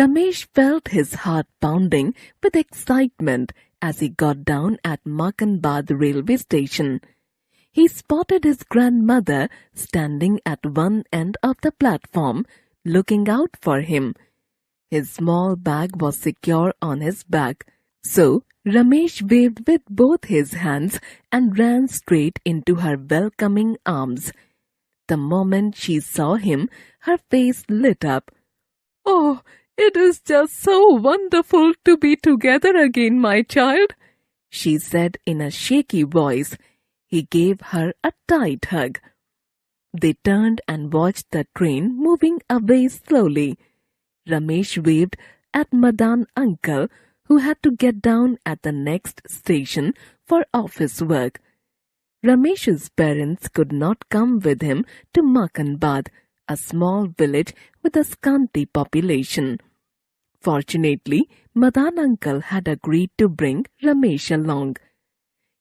Ramesh felt his heart pounding with excitement as he got down at Makanbad railway station. He spotted his grandmother standing at one end of the platform, looking out for him. His small bag was secure on his back, so Ramesh waved with both his hands and ran straight into her welcoming arms. The moment she saw him, her face lit up. "Oh, it is just so wonderful to be together again, my child," she said in a shaky voice. He gave her a tight hug. They turned and watched the train moving away slowly. Ramesh waved at Madan uncle, who had to get down at the next station for office work. Ramesh's parents could not come with him to Makanbad, a small village with a scanty population. Fortunately, Madan uncle had agreed to bring Ramesh along.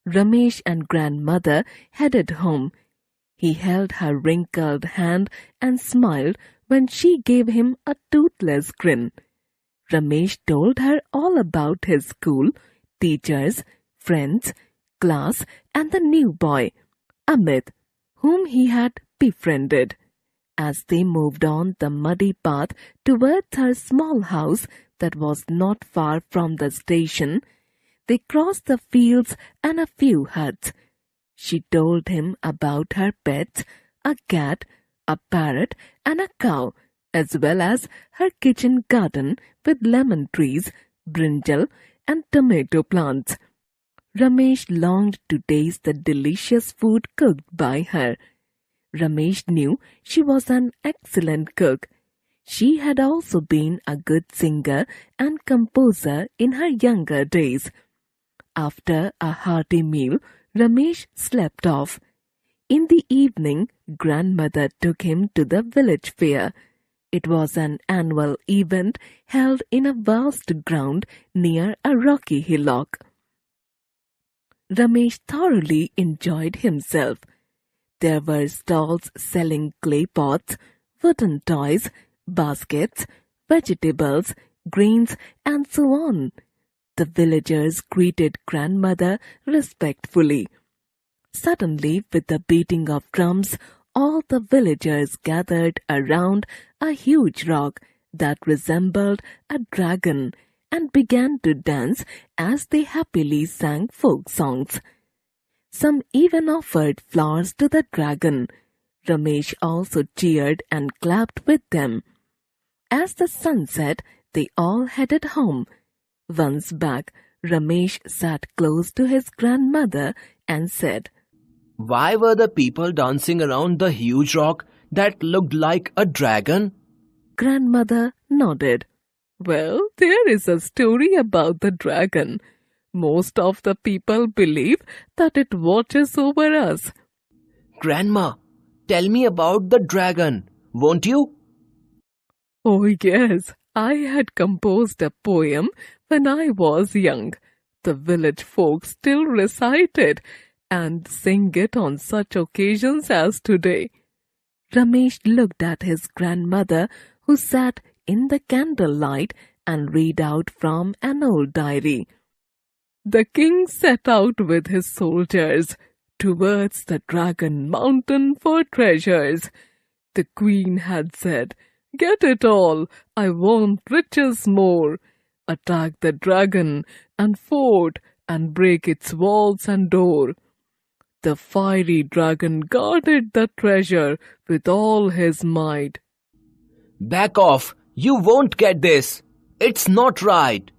Ramesh and grandmother headed home. He held her wrinkled hand and smiled when she gave him a toothless grin. Ramesh told her all about his school, teachers, friends, class, and the new boy, Amit, whom he had befriended. As they moved on the muddy path towards her small house that was not far from the station, they crossed the fields and a few huts. She told him about her pets, a cat, a parrot, and a cow, as well as her kitchen garden with lemon trees, brinjal, and tomato plants. Ramesh longed to taste the delicious food cooked by her. Ramesh knew she was an excellent cook. She had also been a good singer and composer in her younger days. After a hearty meal, Ramesh slept off. In the evening, grandmother took him to the village fair. It was an annual event held in a vast ground near a rocky hillock. Ramesh thoroughly enjoyed himself. There were stalls selling clay pots, wooden toys, baskets, vegetables, grains, and so on. The villagers greeted grandmother respectfully. Suddenly, with the beating of drums, all the villagers gathered around a huge rock that resembled a dragon and began to dance as they happily sang folk songs. Some even offered flowers to the dragon. Ramesh also cheered and clapped with them. As the sun set, they all headed home. Once back, Ramesh sat close to his grandmother and said, "Why were the people dancing around the huge rock that looked like a dragon?" Grandmother nodded. "Well, there is a story about the dragon. Most of the people believe that it watches over us." "Grandma, tell me about the dragon, won't you?" "Oh yes, I had composed a poem when I was young. The village folk still recite it and sing it on such occasions as today." Ramesh looked at his grandmother, who sat in the candlelight and read out from an old diary. "The king set out with his soldiers towards the Dragon Mountain for treasures. The queen had said, 'Get it all, I want riches more. Attack the dragon and fort and break its walls and door.' The fiery dragon guarded the treasure with all his might." "Back off! You won't get this! It's not right!"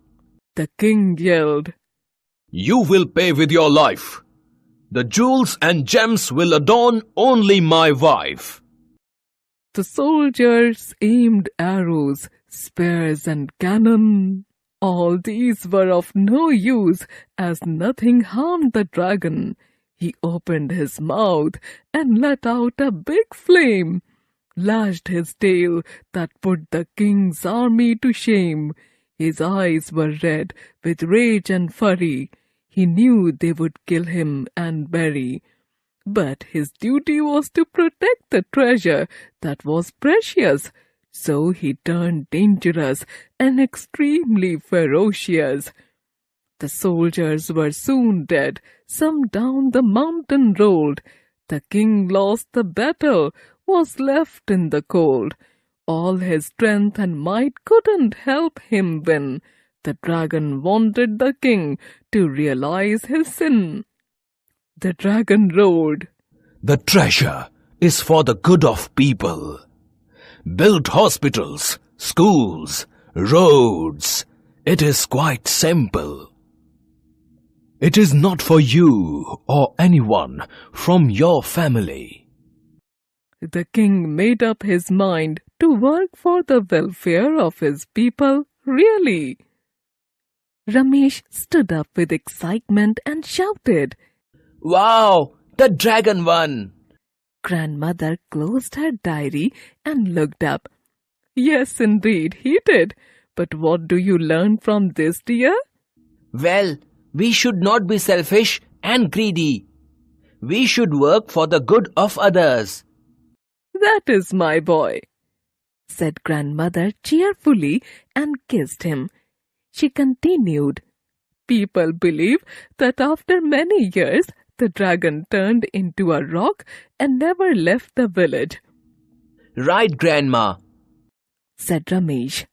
the king yelled. "You will pay with your life. The jewels and gems will adorn only my wife." The soldiers aimed arrows, spears, and cannon. All these were of no use, as nothing harmed the dragon. He opened his mouth and let out a big flame, lashed his tail that put the king's army to shame. His eyes were red with rage and fury. He knew they would kill him and bury. But his duty was to protect the treasure that was precious, So he turned dangerous and extremely ferocious. The soldiers were soon dead, some down the mountain rolled. The king lost the battle, was left in the cold. All his strength and might couldn't help him win. The dragon wanted the king to realize his sin. The dragon roared, The treasure is for the good of people. Build hospitals, schools, roads. It is quite simple. It is not for you or anyone from your family. The king made up his mind to work for the welfare of his people, really. Ramesh stood up with excitement and shouted. Wow, the dragon won! Grandmother closed her diary and looked up. Yes, indeed, he did. But what do you learn from this, dear? Well, we should not be selfish and greedy. We should work for the good of others. That is my boy, said grandmother cheerfully and kissed him. She continued, People believe that after many years, the dragon turned into a rock and never left the village. Right, Grandma, said Ramesh.